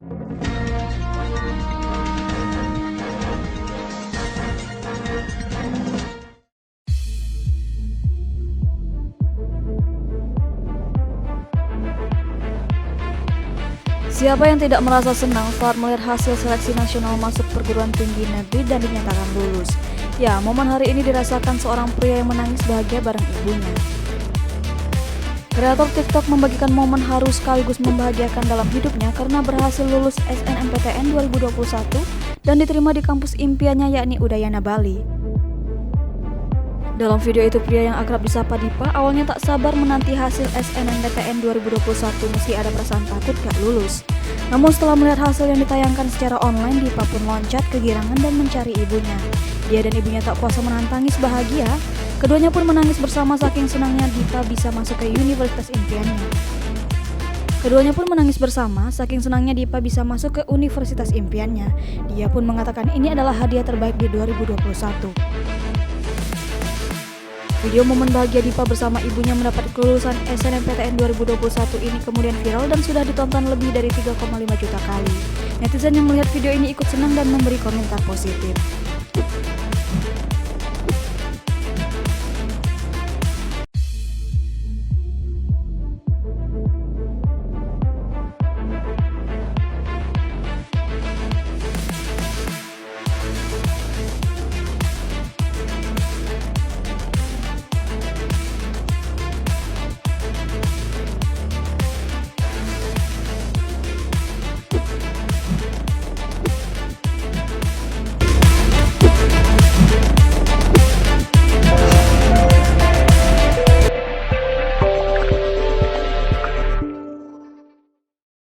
Siapa yang tidak merasa senang saat melihat hasil seleksi nasional masuk perguruan tinggi negeri dan dinyatakan lulus? Ya, momen hari ini dirasakan seorang pria yang menangis bahagia bareng ibunya. Kreator TikTok membagikan momen haru sekaligus membahagiakan dalam hidupnya karena berhasil lulus SNMPTN 2021 dan diterima di kampus impiannya yakni Udayana Bali. Dalam video itu, pria yang akrab disapa Dipa awalnya tak sabar menanti hasil SNMPTN 2021 meski ada perasaan takut gak lulus. Namun setelah melihat hasil yang ditayangkan secara online, Dipa pun loncat kegirangan dan mencari ibunya. Dia dan ibunya tak kuasa menahan tangis bahagia. Keduanya pun menangis bersama saking senangnya Dipa bisa masuk ke universitas impiannya. Dia pun mengatakan ini adalah hadiah terbaik di 2021. Video momen bahagia Dipa bersama ibunya mendapat kelulusan SNMPTN 2021 ini kemudian viral dan sudah ditonton lebih dari 3,5 juta kali. Netizen yang melihat video ini ikut senang dan memberi komentar positif.